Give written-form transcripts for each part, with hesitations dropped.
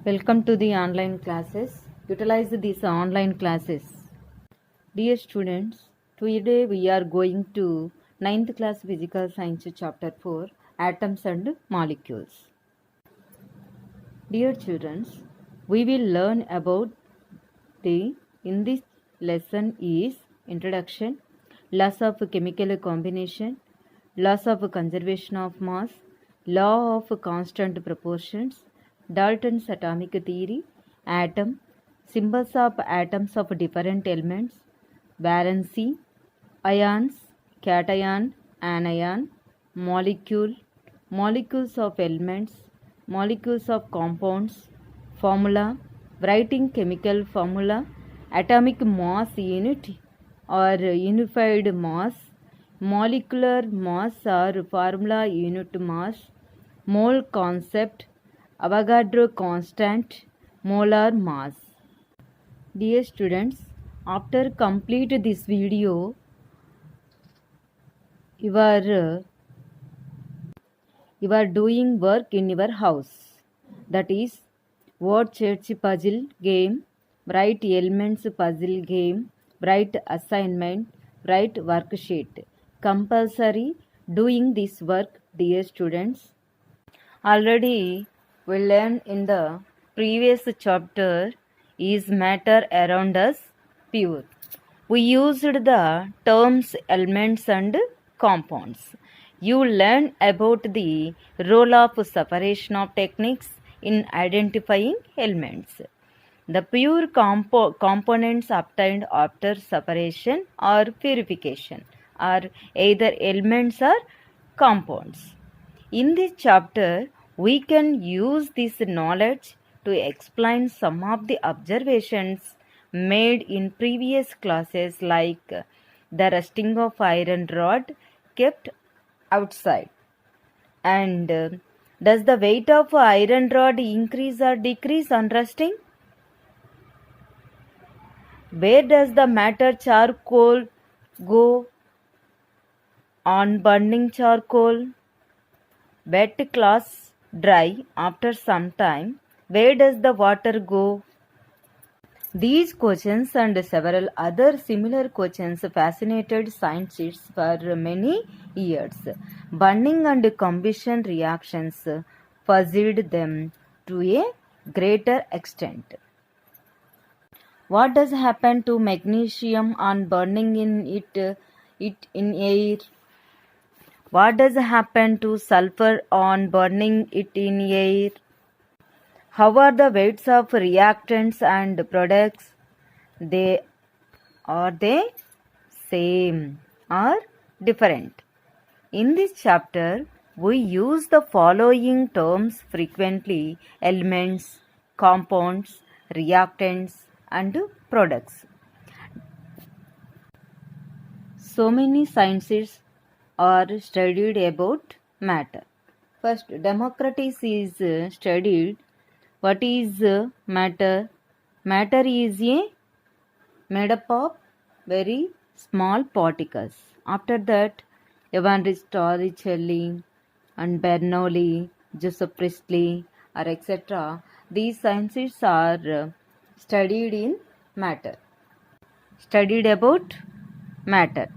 Welcome to the online classes. Utilize these online classes. Dear students, today we are going to 9th class Physical Science chapter 4 Atoms and Molecules. Dear children, we will learn about in this lesson is introduction, laws of chemical combination, laws of conservation of mass, law of constant proportions, Dalton's atomic theory, atom, symbols of atoms of different elements, valency, ions, cation, anion, molecule, molecules of elements, molecules of compounds, formula, writing chemical formula, atomic mass unit or unified mass, molecular mass or formula unit mass, mole concept, Avogadro constant, molar mass. Dear students, after complete this video, you are doing work in your house. That is word church puzzle game, write elements puzzle game, write assignment, write worksheet. Compulsory doing this work, dear students. Already we learned in the previous chapter is matter around us pure. We used the terms elements and compounds. You learn about the role of separation of techniques in identifying elements. The pure components obtained after separation or purification are either elements or compounds. In this chapter, we can use this knowledge to explain some of the observations made in previous classes, like the rusting of iron rod kept outside, and does the weight of iron rod increase or decrease on rusting? Where does the matter charcoal go on burning charcoal? Wet cloths dry after some time. Where does the water go? These questions and several other similar questions fascinated scientists for many years. Burning and combustion reactions puzzled them to a greater extent. What does happen to magnesium on burning it in air? What does happen to sulfur on burning it in air? How are the weights of reactants and products? Are they same or different? In this chapter, we use the following terms frequently: elements, compounds, reactants, and products. So many sciences are studied about matter. First, Democritus is studied. What is matter? Matter is made up of very small particles. After that, Evangelist Torricelli and Bernoulli, Joseph Priestley, or etc. These sciences are studied in matter. Studied about matter.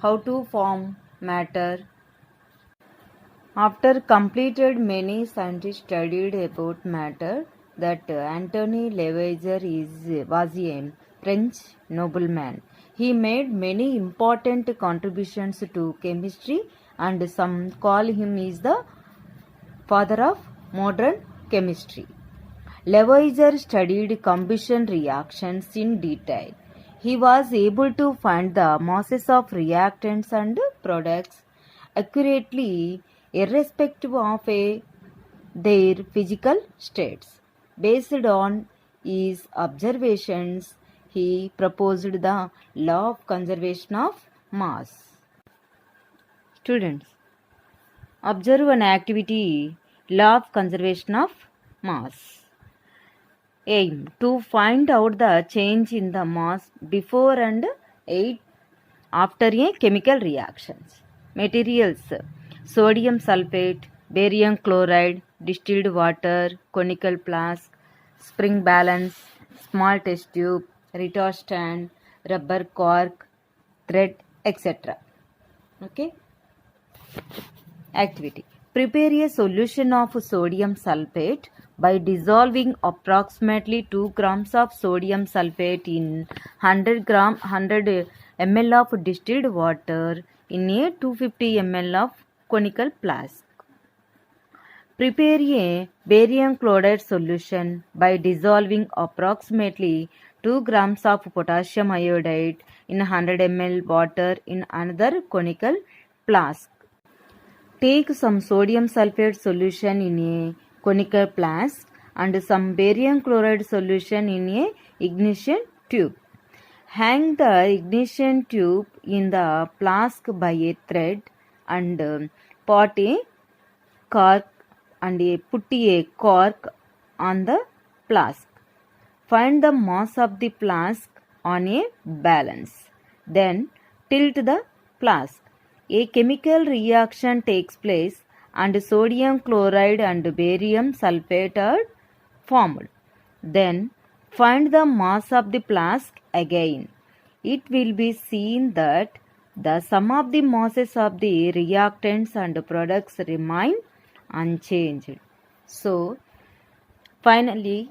How to form matter. After completed, many scientists studied about matter. That Antony Lavoisier was a French nobleman. He made many important contributions to chemistry, and some call him is the father of modern chemistry. Lavoisier studied combustion reactions in detail. He was able to find the masses of reactants and products accurately, irrespective of their physical states. Based on his observations, he proposed the law of conservation of mass. Students, observe an activity, law of conservation of mass. Aim to find out the change in the mass before and after a chemical reactions. Materials: sodium sulfate, barium chloride, distilled water, conical flask, spring balance, small test tube, retort stand, rubber cork, thread, etc. Okay. Activity. Prepare a solution of sodium sulfate by dissolving approximately 2 grams of sodium sulfate in 100 ml of distilled water in a 250 ml of conical flask. Prepare a barium chloride solution by dissolving approximately 2 grams of potassium iodide in 100 ml water in another conical flask. Take some sodium sulfate solution in a conical flask and some barium chloride solution in a ignition tube. Hang the ignition tube in the flask by a thread and put a cork on the flask. Find the mass of the flask on a balance. Then tilt the flask. A chemical reaction takes place and sodium chloride and barium sulfate are formed. Then find the mass of the flask again. It will be seen that the sum of the masses of the reactants and products remain unchanged. So, finally,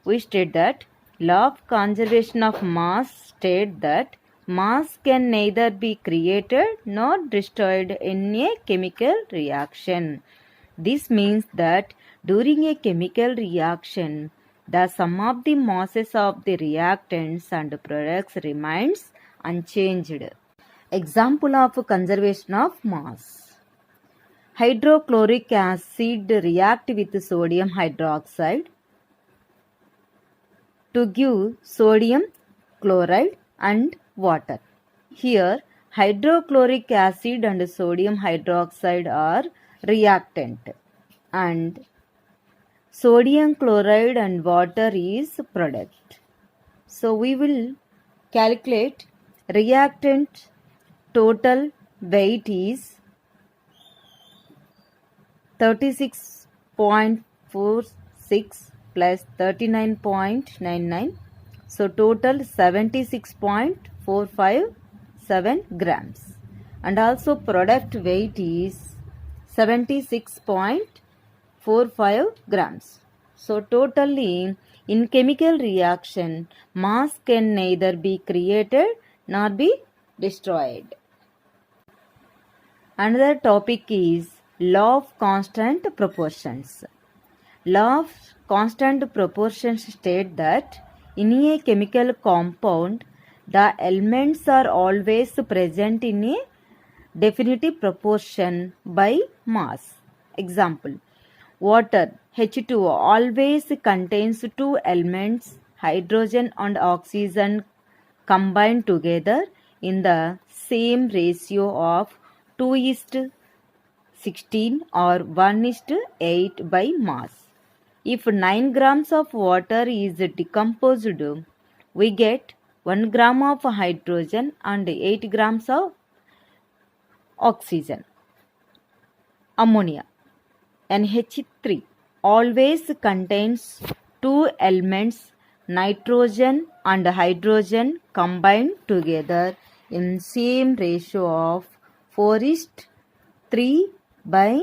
we state that law of conservation of mass state that mass can neither be created nor destroyed in a chemical reaction. This means that during a chemical reaction, the sum of the masses of the reactants and products remains unchanged. Example of conservation of mass. Hydrochloric acid react with sodium hydroxide to give sodium chloride and water. Here, hydrochloric acid and sodium hydroxide are reactant and sodium chloride and water is product. So, we will calculate reactant total weight is 36.46 plus 39.99. So total 76.457 grams. And also product weight is 76.45 grams. So totally in chemical reaction, mass can neither be created nor be destroyed. Another topic is law of constant proportions. Law of constant proportions state that in a chemical compound, the elements are always present in a definitive proportion by mass. Example, water H2O always contains two elements, hydrogen and oxygen combined together in the same ratio of 2:16 or 1:8 by mass. If 9 grams of water is decomposed, we get 1 gram of hydrogen and 8 grams of oxygen. Ammonia NH3 always contains two elements, nitrogen and hydrogen combined together in same ratio of 4:3 by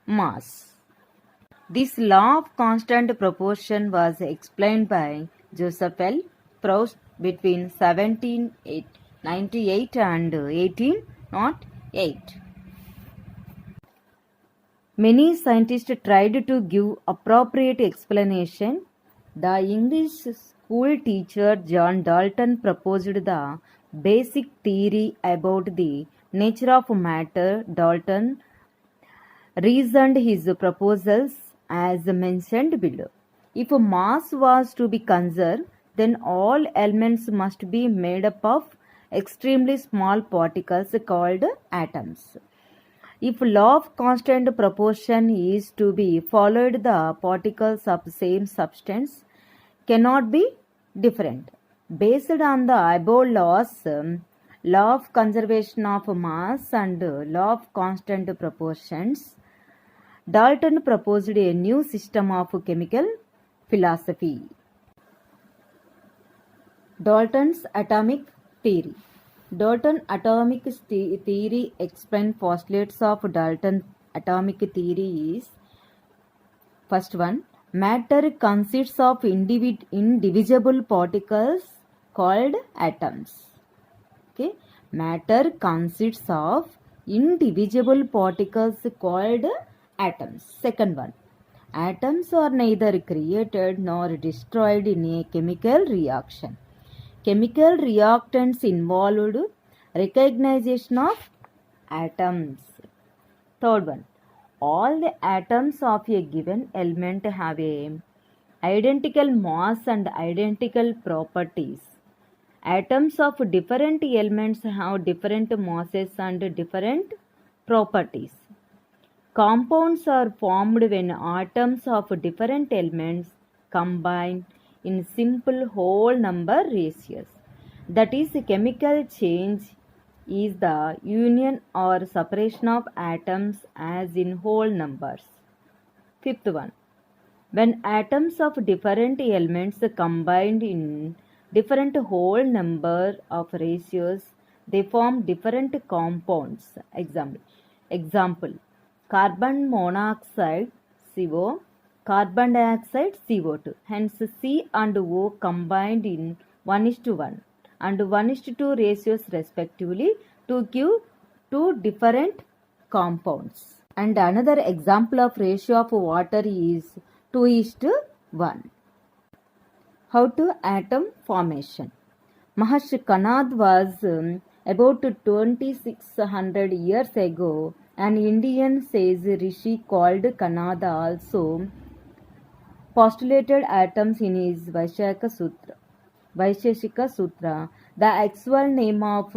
mass. This law of constant proportion was explained by Joseph L. Proust between 1798 and 1808. Many scientists tried to give appropriate explanation. The English school teacher John Dalton proposed the basic theory about the nature of matter. Dalton reasoned his proposals as mentioned below. If mass was to be conserved, then all elements must be made up of extremely small particles called atoms. If law of constant proportion is to be followed, the particles of same substance cannot be different. Based on the above laws, law of conservation of mass and law of constant proportions, Dalton proposed a new system of chemical philosophy. Dalton's atomic theory. Dalton atomic theory explains postulates of Dalton atomic theory is first one, matter consists of indivisible particles called atoms. Okay, matter consists of indivisible particles called atoms. Second one, atoms are neither created nor destroyed in a chemical reaction. Chemical reactants involved recognition of atoms. Third one, all the atoms of a given element have a identical mass and identical properties. Atoms of different elements have different masses and different properties. Compounds are formed when atoms of different elements combine in simple whole number ratios. That is, chemical change is the union or separation of atoms as in whole numbers. Fifth one, when atoms of different elements combined in different whole number of ratios, they form different compounds. Example, carbon monoxide CO, carbon dioxide CO2. Hence C and O combined in 1:1 and 1:2 ratios respectively to give two different compounds. And another example of ratio of water is 2:1. How to atom formation? Maharshi Kanad was about 2600 years ago. An Indian sage Rishi called Kanada also postulated atoms in his Vaisheshika Sutra. The actual name of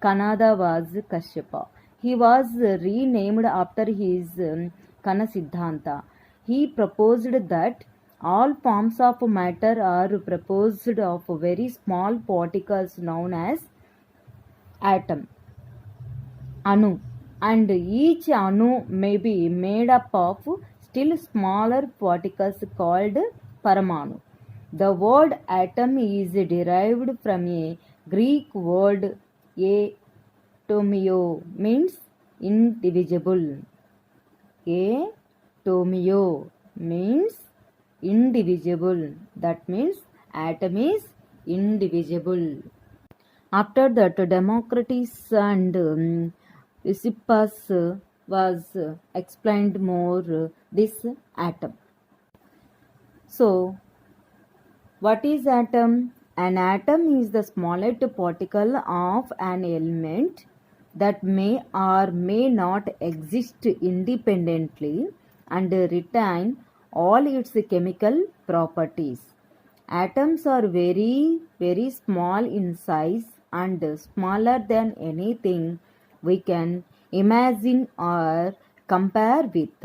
Kanada was Kashyapa. He was renamed after his Kana Siddhanta. He proposed that all forms of matter are composed of very small particles known as atom, anu, and each anu may be made up of still smaller particles called paramanu. The word atom is derived from a Greek word atomio, means indivisible. Atomio means indivisible. That means atom is indivisible. After that, Democritus and Leucippus was explained more this atom. So, what is atom? An atom is the smallest particle of an element that may or may not exist independently and retain all its chemical properties. Atoms are very, very small in size and smaller than anything we can imagine or compare with.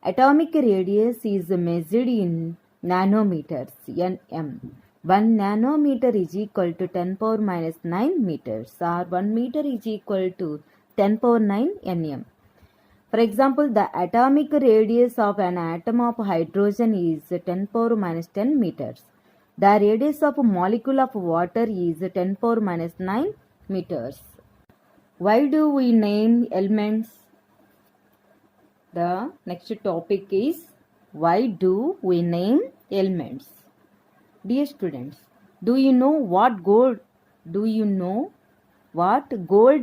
Atomic radius is measured in nanometers, nm. 1 nanometer is equal to 10 power minus 9 meters, or 1 meter is equal to 10 power 9 nm. For example, the atomic radius of an atom of hydrogen is 10 power minus 10 meters. The radius of a molecule of water is 10 power minus 9 meters. Why do we name elements? The next topic is, why do we name elements? Dear students, do you know what gold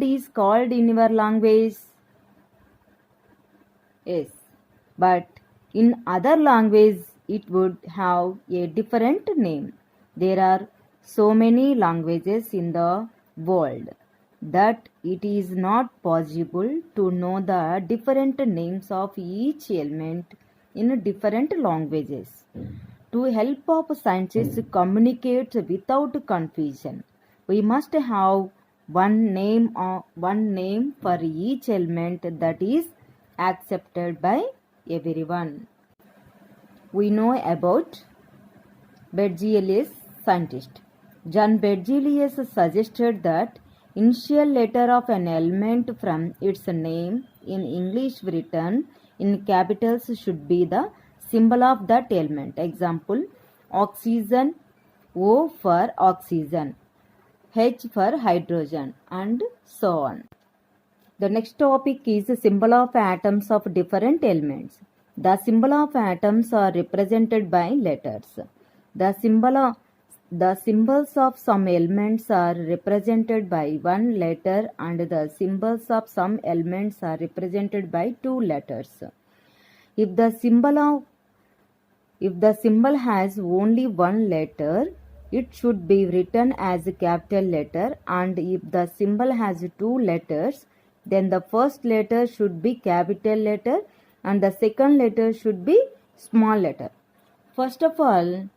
is called in your language? Yes, but in other languages it would have a different name. There are so many languages in the world that it is not possible to know the different names of each element in different languages. To help of scientists communicate without confusion, we must have one name for each element that is accepted by everyone. We know about Berzelius, scientist. John Berzelius suggested that initial letter of an element from its name in English written in capitals should be the symbol of that element. Example, oxygen, O for oxygen, H for hydrogen, and so on. The next topic is the symbol of atoms of different elements. The symbol of atoms are represented by letters. The symbols of some elements are represented by one letter, and the symbols of some elements are represented by two letters. If the symbol has only one letter, it should be written as a capital letter, and if the symbol has two letters, then the first letter should be capital letter and the second letter should be small letter. First of all,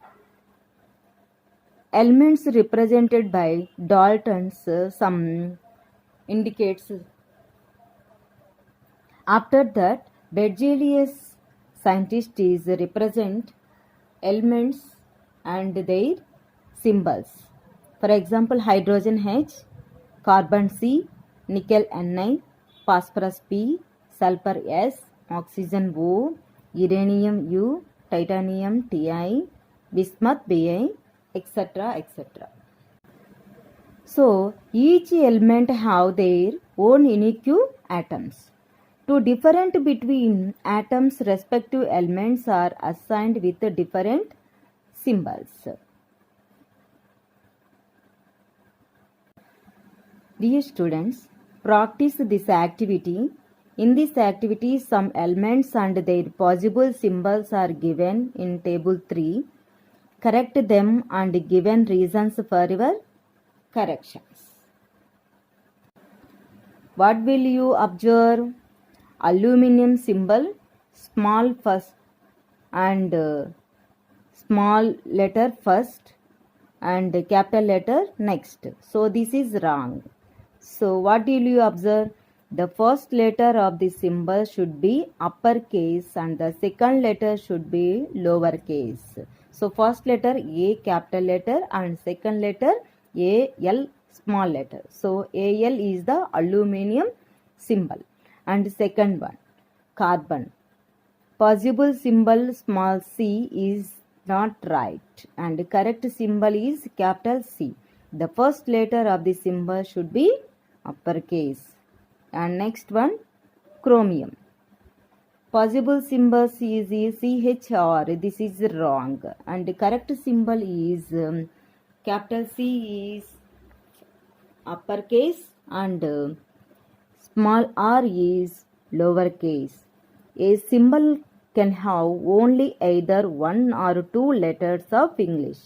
elements represented by Dalton's sum indicates. After that, Berzelius scientists represent elements and their symbols. For example, hydrogen H, carbon C, nickel Ni, phosphorus P, sulfur S, oxygen O, uranium U, titanium Ti, bismuth Bi, etc. etc. So, each element have their own unique atoms. To different between atoms, respective elements are assigned with different symbols. Dear students, practice this activity. In this activity, some elements and their possible symbols are given in table 3. Correct them and given reasons for your corrections. What will you observe? Aluminium symbol, small first and small letter first and capital letter next. So this is wrong. So what will you observe? The first letter of the symbol should be uppercase and the second letter should be lowercase. So first letter A capital letter and second letter AL small letter. So AL is the aluminium symbol. And second one, carbon. Possible symbol small c is not right and correct symbol is capital C. The first letter of the symbol should be uppercase. And next one, chromium. Possible symbol is CHR. This is wrong. And the correct symbol is capital C is uppercase and small r is lowercase. A symbol can have only either one or two letters of English.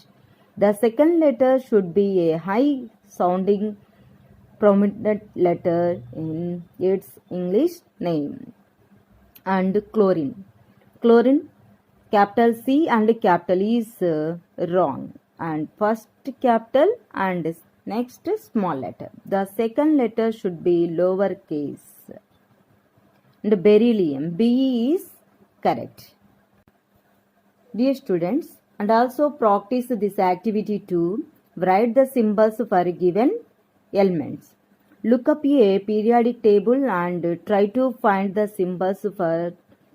The second letter should be a high sounding prominent letter in its English name. And chlorine. Chlorine, capital C and capital is wrong. And first capital and next small letter. The second letter should be lowercase. And beryllium, BE is correct. Dear students, and also practice this activity to write the symbols for given elements. Look up a periodic table and try to find the symbols for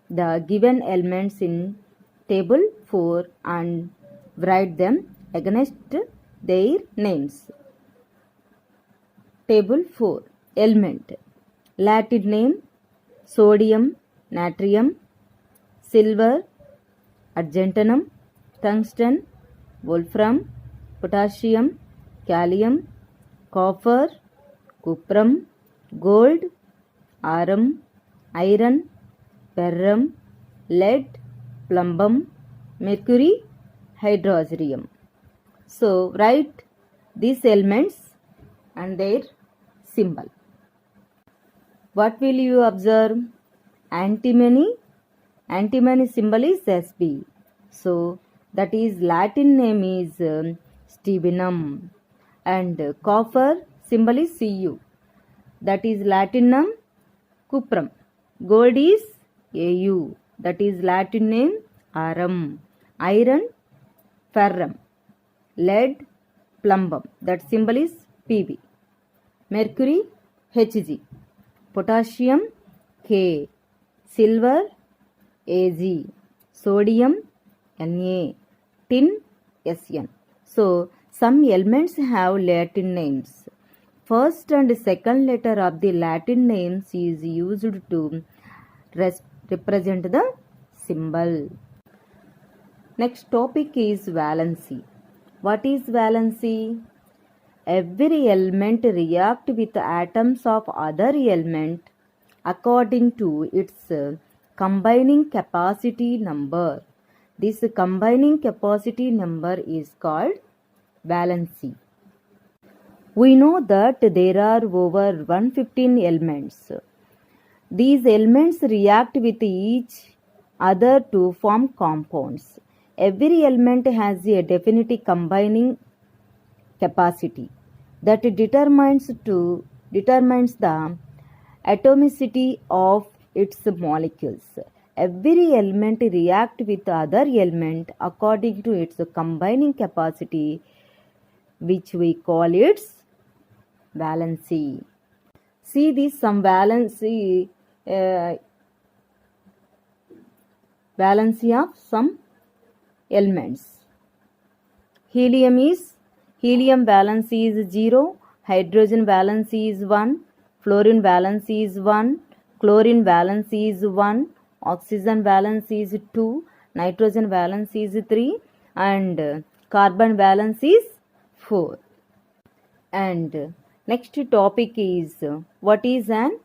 the given elements in table 4 and write them against their names. Table 4. Element. Latin name, sodium, natrium, silver, argentinum, tungsten, wolfram, potassium, calcium, copper, cuprum, gold, arum, iron, ferrum, lead, plumbum, mercury, hydrosium. So write these elements and their symbol. What will you observe? Antimony. Antimony symbol is Sb. So that is Latin name is stibinum. And copper symbol is Cu. That is Latin name cuprum. Gold is Au. That is Latin name arum. Iron ferrum. Lead plumbum. That symbol is Pb. Mercury Hg. Potassium K. Silver Ag. sodium Na, tin Sn. So some elements have Latin names. First and second letter of the Latin names is used to represent the symbol. Next topic is valency. What is valency? Every element react with atoms of other element according to its combining capacity number. This combining capacity number is called valency. We know that there are over 115 elements. These elements react with each other to form compounds. Every element has a definite combining capacity that determines the atomicity of its molecules. Every element reacts with other element according to its combining capacity, which we call its valency. See this some valency of some elements. Helium valency is 0, hydrogen valency is 1, fluorine valency is 1, chlorine valency is 1, oxygen valency is 2, nitrogen valency is 3, and carbon valency is 4. And next topic is what is an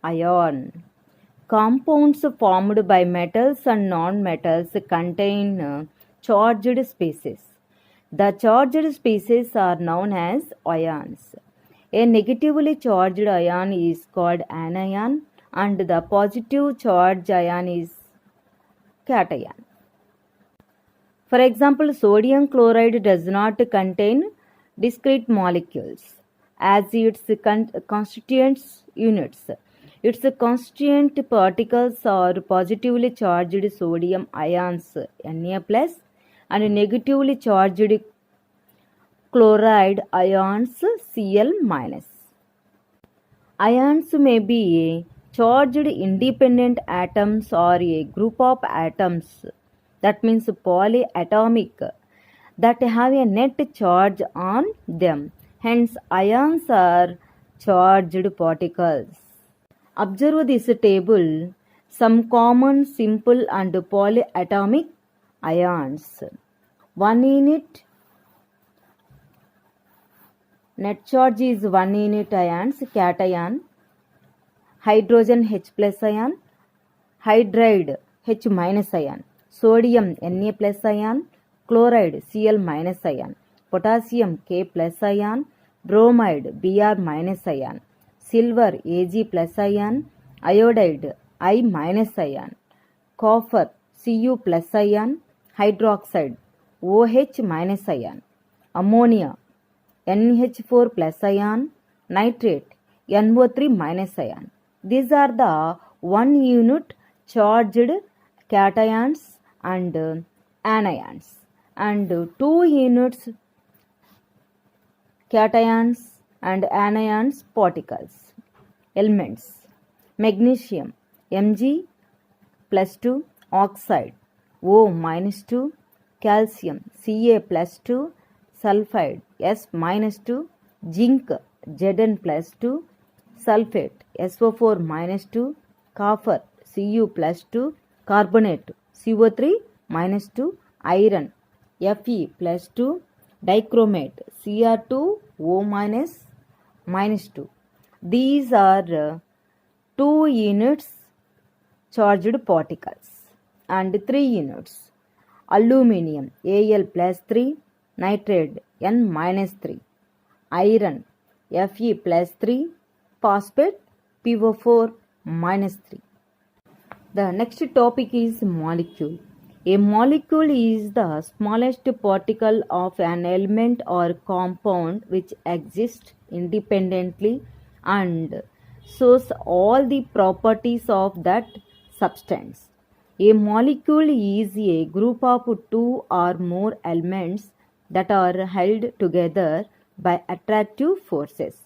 ion? Compounds formed by metals and non-metals contain charged spaces. The charged spaces are known as ions. A negatively charged ion is called anion, and the positive charged ion is cation. For example, sodium chloride does not contain discrete molecules as its constituent units. Its constituent particles are positively charged sodium ions Na+, and negatively charged chloride ions Cl-. Ions may be charged independent atoms or a group of atoms, that means polyatomic, that have a net charge on them. Hence, ions are charged particles. Observe this table. Some common simple and polyatomic ions. 1 unit net charge is 1 unit ions, cation, hydrogen H+ ion, hydride H- ion, sodium Na+ ion, chloride Cl- ion, potassium K+ ion, bromide Br- ion, silver Ag+ ion, iodide I- ion, copper Cu+ ion, hydroxide OH- ion, ammonia NH4+ ion, nitrate NO3- ion. These are the 1 unit charged cations and anions, and 2 units cations and anions particles. Elements: magnesium Mg+2, oxide O-2, calcium Ca+2, sulfide S-2, zinc Zn+2, sulfate SO4-2, copper Cu+2, carbonate CO3-2, iron Fe+2, dichromate Cr2O-2. These are 2 units charged particles, and 3 units. Aluminium Al+3, nitrate N-3, iron Fe+3, phosphate PO4-3. The next topic is molecule. A molecule is the smallest particle of an element or compound which exists independently and shows all the properties of that substance. A molecule is a group of 2 or more elements that are held together by attractive forces.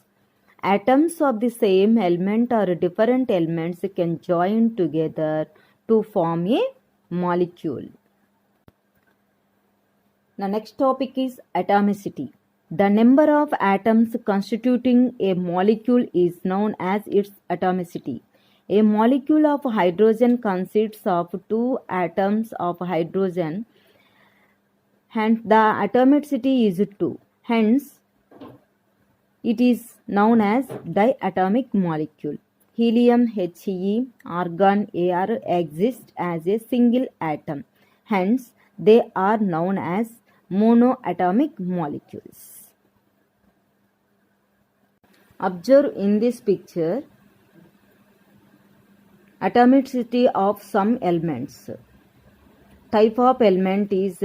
Atoms of the same element or different elements can join together to form a molecule. The next topic is atomicity. The number of atoms constituting a molecule is known as its atomicity. A molecule of hydrogen consists of two atoms of hydrogen, hence the atomicity is 2. Hence, it is known as diatomic molecule. Helium, He, argon, Ar exist as a single atom. Hence, they are known as monoatomic molecules. Observe in this picture atomicity of some elements. Type of element is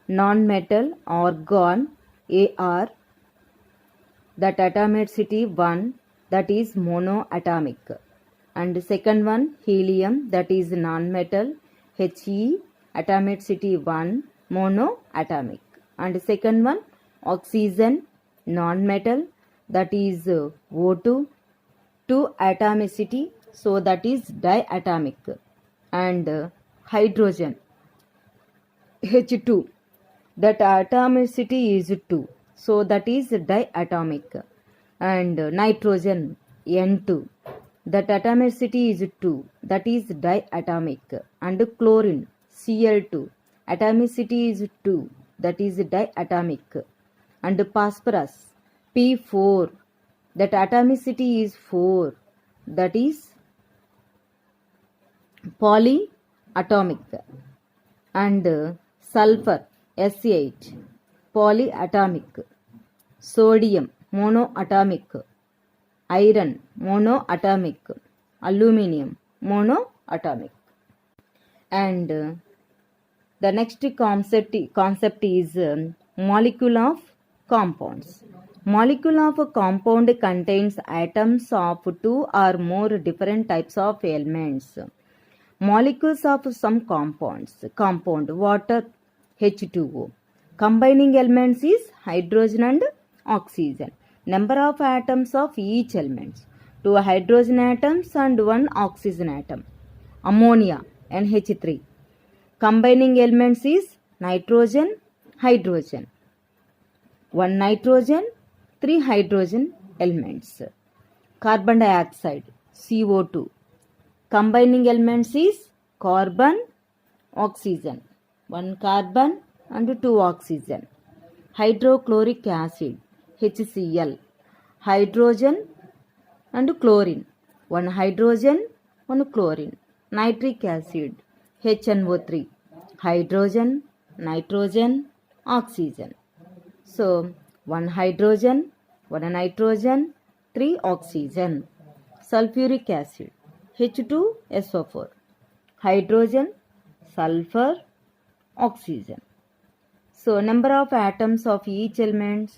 non-metal, argon, Ar, that atomicity 1, that is monoatomic. And second one, helium, that is non-metal, He, atomicity 1, monoatomic. And second one, oxygen, non-metal, that is O2, 2 atomicity, so that is diatomic. And hydrogen, H2, that atomicity is 2, so that is diatomic. And nitrogen, N2, that atomicity is 2, that is diatomic. And chlorine, Cl2, atomicity is 2, that is diatomic. And phosphorus, P4, that atomicity is 4, that is polyatomic. And sulfur, S8, polyatomic. Sodium, monoatomic. Iron, monoatomic. Aluminium, monoatomic. And the next concept is molecule of compounds. Molecule of a compound contains atoms of 2 or more different types of elements. Molecules of some compounds. Compound, water, H2O. Combining elements is hydrogen and oxygen. Number of atoms of each element. 2 hydrogen atoms and 1 oxygen atom. Ammonia, NH3. Combining elements is nitrogen, hydrogen. 1 nitrogen, 3 hydrogen elements. Carbon dioxide, CO2. Combining elements is carbon, oxygen. 1 carbon and 2 oxygen. Hydrochloric acid, HCl. Hydrogen and chlorine. 1 hydrogen, 1 chlorine. Nitric acid, HNO3. Hydrogen, nitrogen, oxygen. So, 1 hydrogen, 1 nitrogen, 3 oxygen. Sulfuric acid, H2SO4. Hydrogen, sulfur, oxygen. So, number of atoms of each element,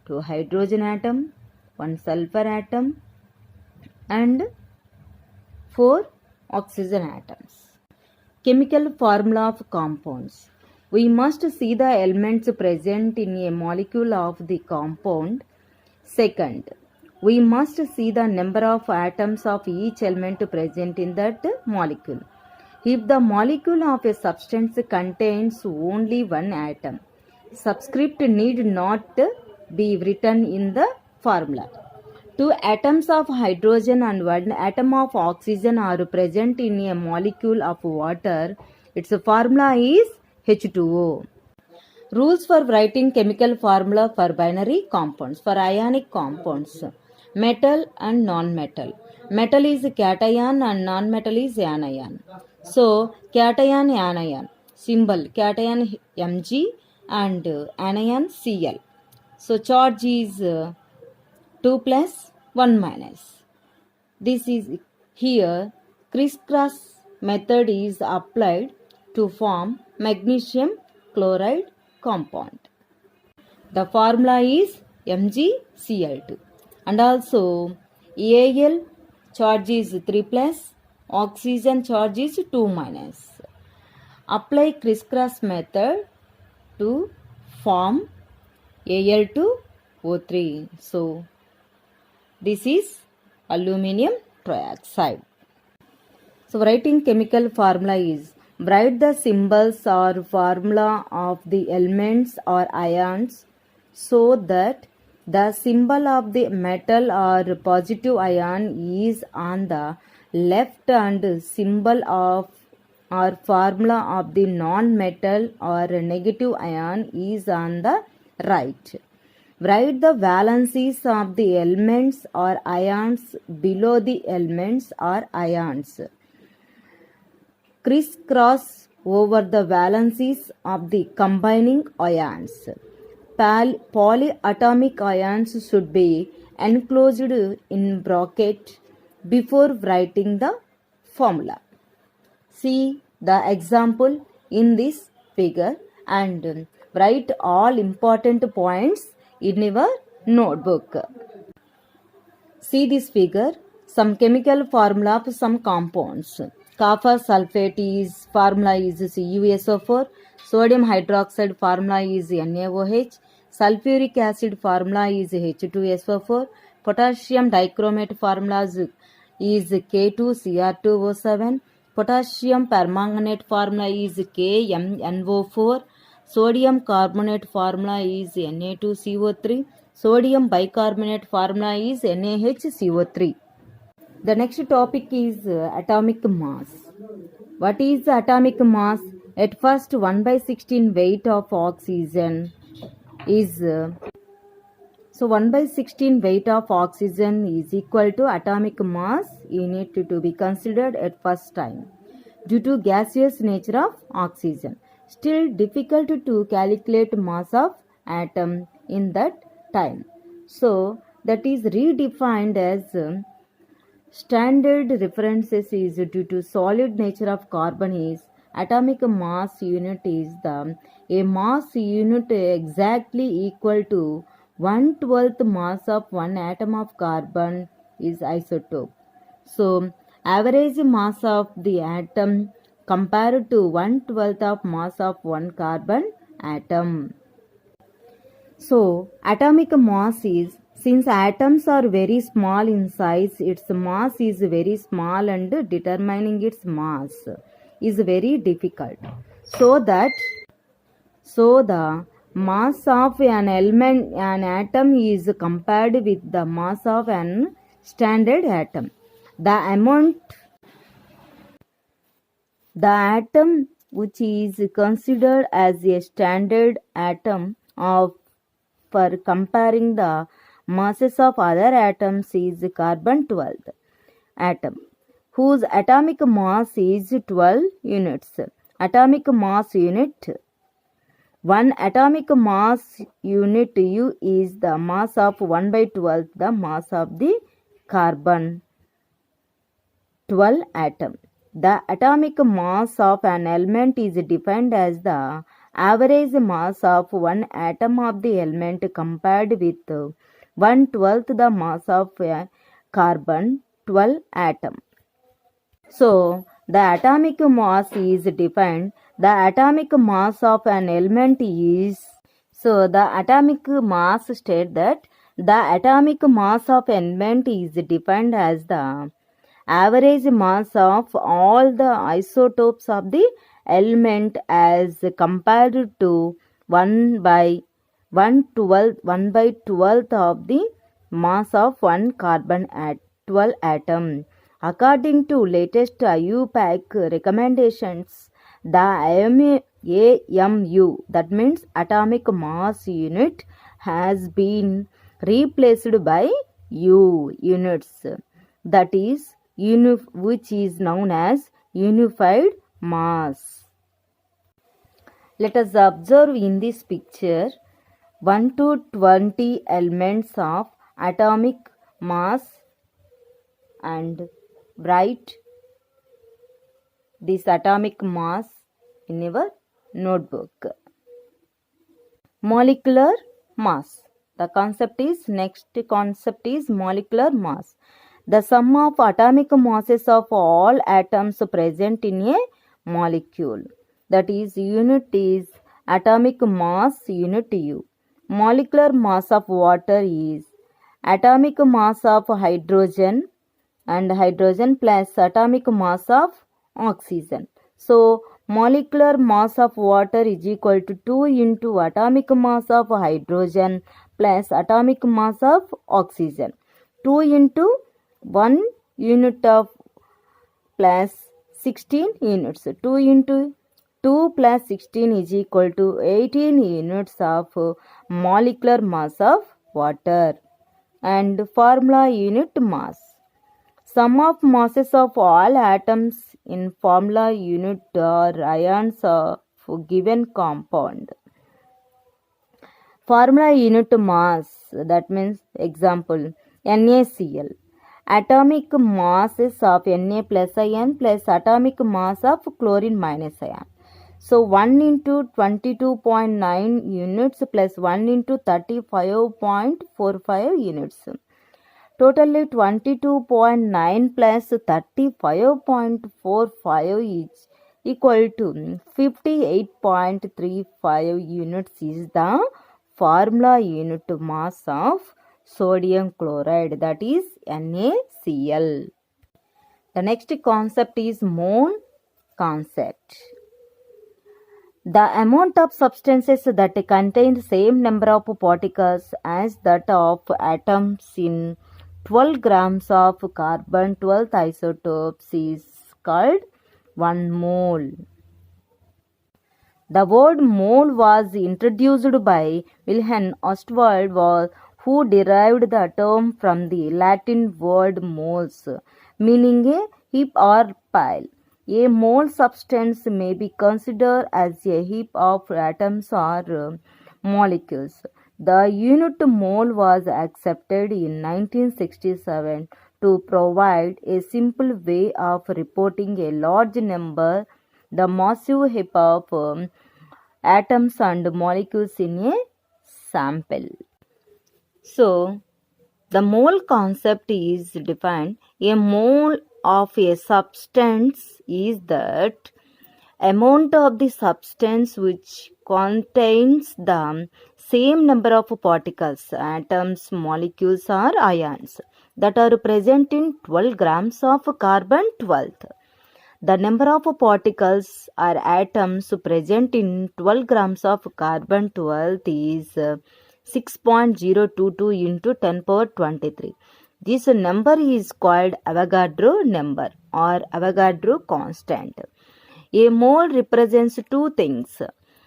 2 hydrogen atom, 1 sulfur atom, and 4 oxygen atoms. Chemical formula of compounds. We must see the elements present in a molecule of the compound. Second, we must see the number of atoms of each element present in that molecule. If the molecule of a substance contains only 1 atom, subscript need not be written in the formula. 2 atoms of hydrogen and 1 atom of oxygen are present in a molecule of water. Its formula is H2O. Rules for writing chemical formula for binary compounds. For ionic compounds, metal and non-metal. Metal is cation and non-metal is anion. So, cation, anion. Symbol, cation Mg and anion Cl. So, charge is 2 plus 1 minus. This is here crisscross method is applied to form magnesium chloride compound. The formula is MgCl2. And also Al charge is 3 plus, oxygen charge is 2 minus. Apply crisscross method to form Al2O3. So, this is aluminium trioxide. So writing chemical formula is write the symbols or formula of the elements or ions so that the symbol of the metal or positive ion is on the left and symbol of or formula of the non-metal or negative ion is on the right. Write the valencies of the elements or ions below the elements or ions. Crisscross over the valencies of the combining ions. Polyatomic ions should be enclosed in bracket before writing the formula. See the example in this figure and write all important points in your notebook. See this figure, some chemical formula of some compounds. Copper sulfate is formula is CuSO4, sodium hydroxide formula is NaOH, sulfuric acid formula is H2SO4, potassium dichromate formula is K2Cr2O7, potassium permanganate formula is KMnO4, sodium carbonate formula is Na2CO3, sodium bicarbonate formula is NaHCO3. The next topic is atomic mass. What is atomic mass? At first 1/16 weight of oxygen is 1/16 weight of oxygen is equal to atomic mass unit to be considered at first time due to gaseous nature of oxygen. Still difficult to calculate mass of atom in that time. So that is redefined as standard references is due to solid nature of carbon is atomic mass unit is a mass unit exactly equal to 1/12 mass of one atom of carbon is isotope. So average mass of the atom compared to 1/12 of mass of one carbon atom. So atomic mass is, since atoms are very small in size, its mass is very small and determining its mass is very difficult. So the mass of an element, an atom is compared with the mass of an standard atom. The atom which is considered as a standard atom for comparing the masses of other atoms is carbon 12th atom, whose atomic mass is 12 units. Atomic mass unit. One atomic mass unit U is the mass of 1/12 the mass of the carbon 12 atom. The atomic mass of an element is defined as the average mass of one atom of the element compared with 1/12 the mass of a carbon 12 atom. So the atomic mass is defined. The atomic mass of an element is, so the atomic mass state that the atomic mass of an element is defined as the average mass of all the isotopes of the element as compared to 1/12 of the mass of one carbon 12 atom. According to latest IUPAC recommendations, the AMU, that means atomic mass unit, has been replaced by U units, that is which is known as unified mass. Let us observe in this picture 1 to 20 elements of atomic mass and write this atomic mass in your notebook. Molecular mass. The next concept is molecular mass. The sum of atomic masses of all atoms present in a molecule. That is, unit is atomic mass unit U. Molecular mass of water is atomic mass of hydrogen and hydrogen plus atomic mass of oxygen. So molecular mass of water is equal to 2 into atomic mass of hydrogen plus atomic mass of oxygen. 2 into 1 unit of plus 16 units. 2 into 2 plus 16 is equal to 18 units of molecular mass of water. And formula unit mass. Sum of masses of all atoms in formula unit are ions of given compound. Formula unit mass, that means example NaCl. Atomic masses of Na plus ion plus atomic mass of chlorine minus ion. So 1 into 22.9 units plus 1 into 35.45 units. Totally 22.9 plus 35.45 is equal to 58.35 units is the formula unit mass of sodium chloride, that is NaCl. The next concept is mole concept. The amount of substances that contain the same number of particles as that of atoms in 12 grams of carbon 12 isotopes is called 1 mole. The word mole was introduced by Wilhelm Ostwald, who derived the term from the Latin word moles, meaning a heap or pile. A mole substance may be considered as a heap of atoms or molecules. The unit mole was accepted in 1967 to provide a simple way of reporting a large number, the massive heap of atoms and molecules in a sample. So, the mole concept is defined. A mole of a substance is that amount of the substance which contains the same number of particles, atoms, molecules or ions that are present in 12 grams of carbon 12. The number of particles or atoms present in 12 grams of carbon 12 is 6.022 into 10 power 23. This number is called Avogadro number or Avogadro constant. A mole represents two things.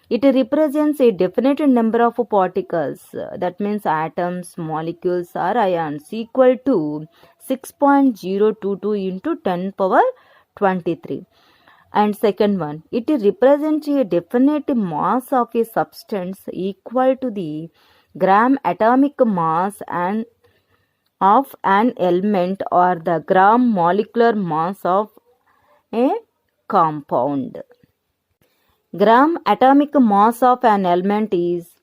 It represents a definite number of particles, that means atoms, molecules or ions, equal to 6.022 into 10 power 23. And second one, it represents a definite mass of a substance equal to the gram atomic mass and of an element or the gram molecular mass of a compound. Gram atomic mass of an element is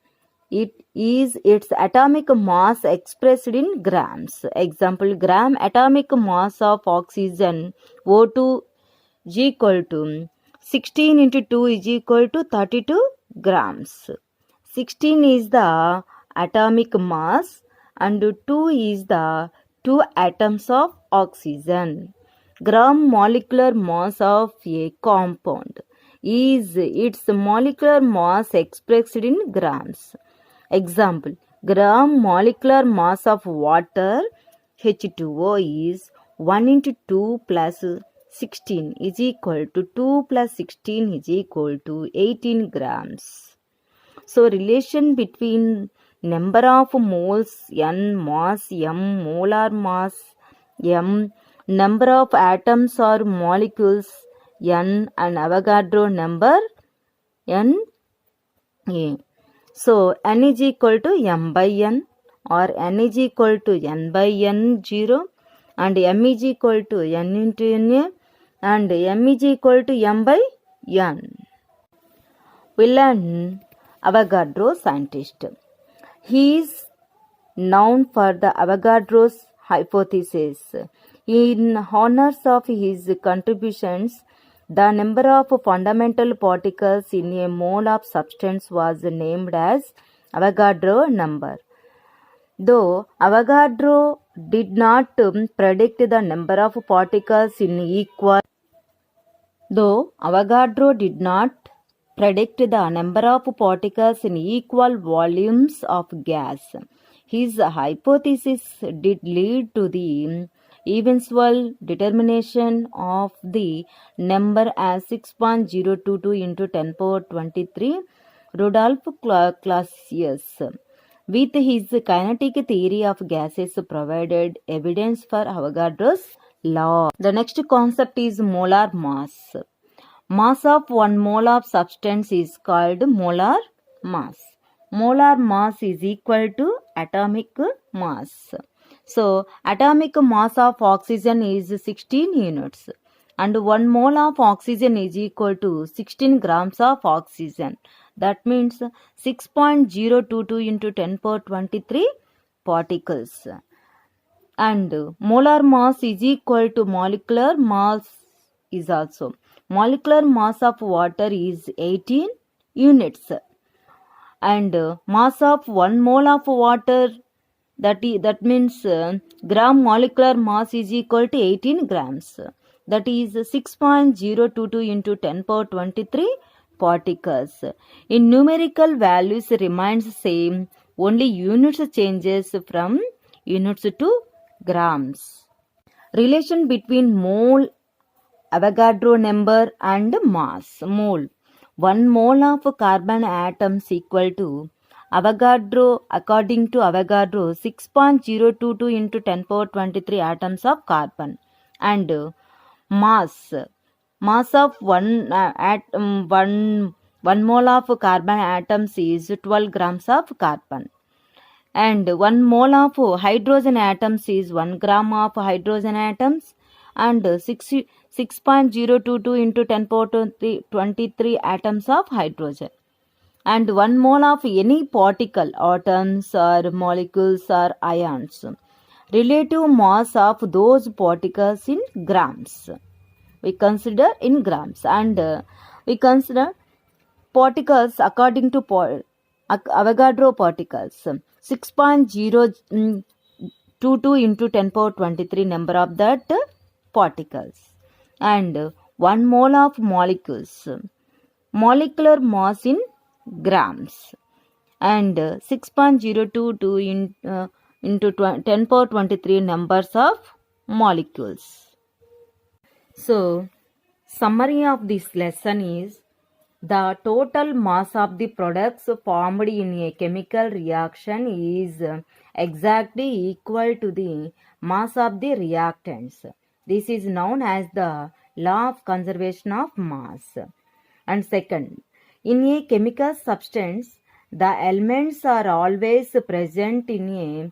its atomic mass expressed in grams. Example, gram atomic mass of oxygen O2 is equal to 16 into 2 is equal to 32 grams. 16 is the atomic mass and 2 is the 2 atoms of oxygen. Gram molecular mass of a compound is its molecular mass expressed in grams. Example, gram molecular mass of water H2O is 1 into 2 plus 16 is equal to 2 plus 16 is equal to 18 grams. So, relation between number of moles N, mass M, molar mass M, number of atoms or molecules N and Avogadro number N A. So, N is equal to M by N or N is equal to N by N 0 and M is equal to N into Na and M is equal to M by N. Wilhelm Avogadro scientist. He is known for the Avogadro's hypothesis. In honors of his contributions, the number of fundamental particles in a mole of substance was named as Avogadro number. Though Avogadro did not predict the number of particles in equal Though Avogadro did not predict the number of particles in equal volumes of gas, his hypothesis did lead to the eventual determination of the number as 6.022 into 10 power 23 Rudolf Clausius. With his kinetic theory of gases provided evidence for Avogadro's law. The next concept is molar mass. Mass of one mole of substance is called molar mass. Molar mass is equal to atomic mass. So, atomic mass of oxygen is 16 units and 1 mole of oxygen is equal to 16 grams of oxygen. That means 6.022 into 10 power 23 particles. And molar mass is equal to molecular mass is also. Molecular mass of water is 18 units and mass of 1 mole of water that means gram molecular mass is equal to 18 grams. That is 6.022 into 10 power 23 particles. In numerical values remains same, only units changes from units to grams. Relation between mole, Avogadro number and mass. Mole. 1 mole of carbon atoms equal to Avogadro, according to Avogadro, 6.022 into 10 power 23 atoms of carbon. And mass. Mass of one mole of carbon atoms is 12 grams of carbon. And 1 mole of hydrogen atoms is 1 gram of hydrogen atoms and 6.022 into 10 power 23 atoms of hydrogen. And 1 mole of any particle, atoms or molecules or ions. Relative mass of those particles in grams. We consider in grams and we consider particles according to Avogadro particles. 6.022 into 10 power 23 number of that particles. And 1 mole of molecules. Molecular mass in grams. And 6.022 into 10 power 23 numbers of molecules. So, summary of this lesson is the total mass of the products formed in a chemical reaction is exactly equal to the mass of the reactants. This is known as the law of conservation of mass. And second, in a chemical substance, the elements are always present in a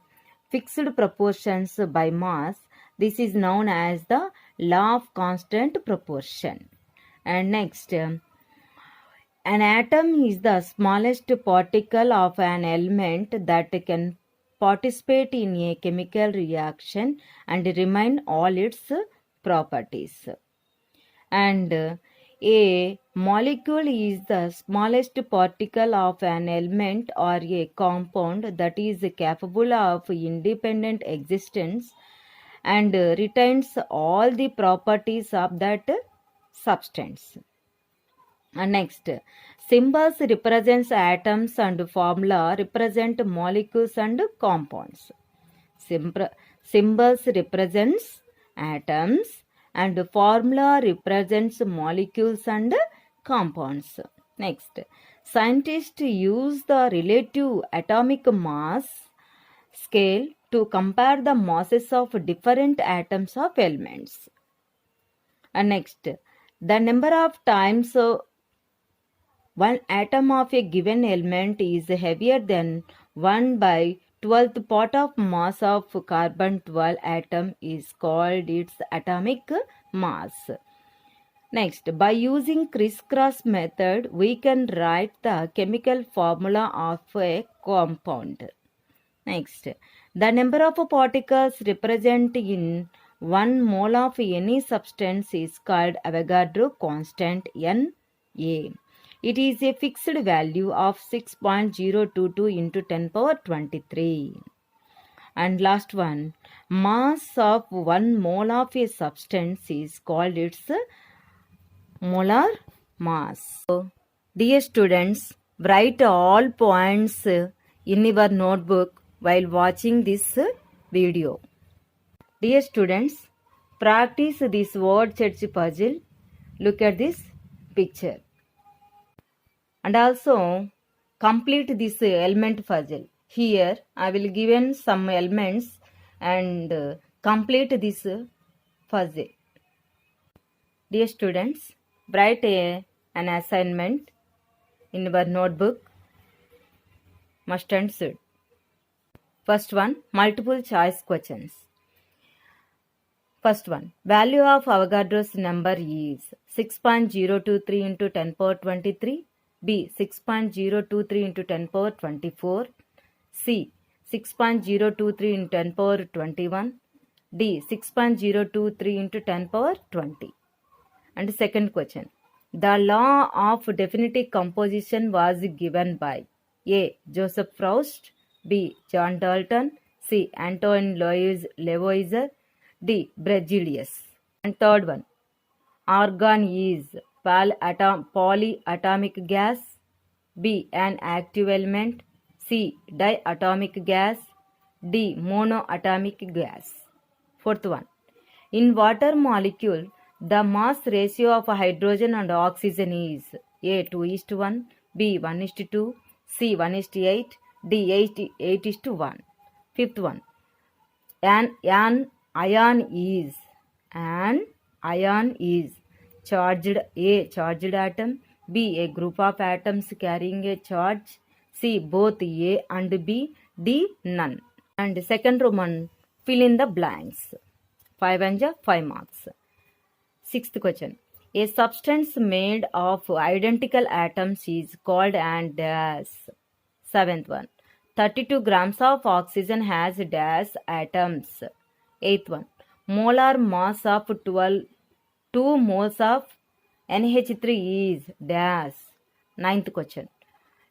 fixed proportions by mass. This is known as the law of constant proportion. And next, an atom is the smallest particle of an element that can participate in a chemical reaction and remain all its properties. And a molecule is the smallest particle of an element or a compound that is capable of independent existence and retains all the properties of that substance. And next, symbols represents atoms and formula represent molecules and compounds. Symbols represents atoms and formula represents molecules and compounds. Next, scientists use the relative atomic mass scale to compare the masses of different atoms of elements. And next, the number of times one atom of a given element is heavier than 1 by 12th part of mass of carbon 12 atom is called its atomic mass. Next, by using crisscross method, we can write the chemical formula of a compound. Next, the number of particles represented in 1 mole of any substance is called Avogadro constant Na. It is a fixed value of 6.022 into 10 power 23. And last one, mass of 1 mole of a substance is called its molar mass. So, dear students, write all points in your notebook while watching this video. Dear students, practice this word search puzzle. Look at this picture. And also complete this element puzzle. Here I will given some elements and complete this puzzle. Dear students, write an assignment in your notebook. Must and should. First one, multiple choice questions. First one, value of Avogadro's number is 6.023 into 10 power 23, B 6.023 into 10 power 24, C 6.023 into 10 power 21, D 6.023 into 10 power 20. And second question, the law of definitive composition was given by A. Joseph Proust, B. John Dalton, C. Antoine Lavoisier, D. Berzelius. And third one, argon is polyatomic gas, B. An active element, C. Diatomic gas, D. Monoatomic gas. Fourth one, in water molecule, the mass ratio of hydrogen and oxygen is A 2:1, B 1:2, C 1:8, D 8:1. Fifth one, an ion is charged, A charged atom, B a group of atoms carrying a charge, C both A and B, D none. And second Roman, fill in the blanks. 5 and 5 marks. Sixth question, a substance made of identical atoms is called and dash. Seventh one, 32 grams of oxygen has dash atoms. Eighth one, molar mass of 2 moles of NH3 is dash. Ninth question,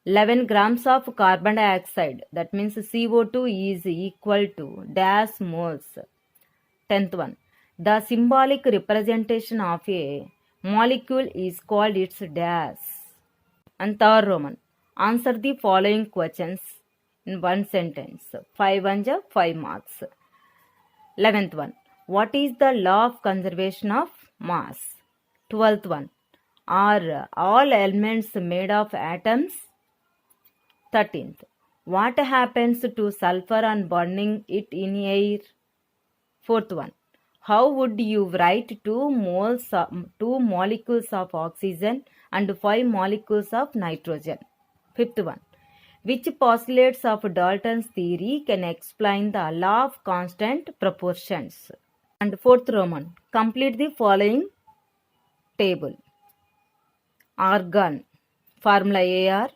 11 grams of carbon dioxide, that means CO2 is equal to dash moles. Tenth one, the symbolic representation of a molecule is called its dash. And third Roman, answer the following questions in one sentence. 5 and 5 marks. 11th one, what is the law of conservation of mass? 12th one, are all elements made of atoms? 13th, what happens to sulfur on burning it in air? 4th one, how would you write 2 molecules of oxygen and 5 molecules of nitrogen? 5th one, which postulates of Dalton's theory can explain the law of constant proportions? And 4th Roman, complete the following table. Argon, formula AR,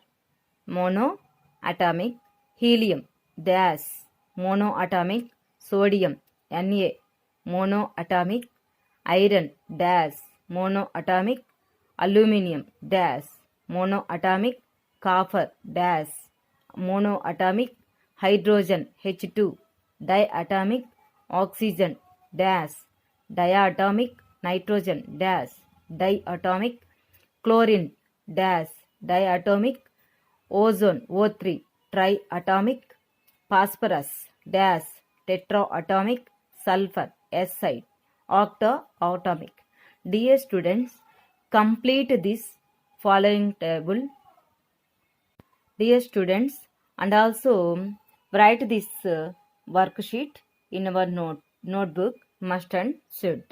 monoatomic, helium, dash, monoatomic, sodium, Na, monoatomic, iron, dash, monoatomic, aluminium, dash, monoatomic, copper, dash, monoatomic, hydrogen, H2, diatomic, oxygen, dash, diatomic, nitrogen, dash, diatomic, chlorine, dash, diatomic, ozone, O3, triatomic, phosphorus, dash, tetraatomic, sulfur, S-side, octaatomic. Dear students, complete this following table. Dear students, and also write this worksheet in our notebook, must and should.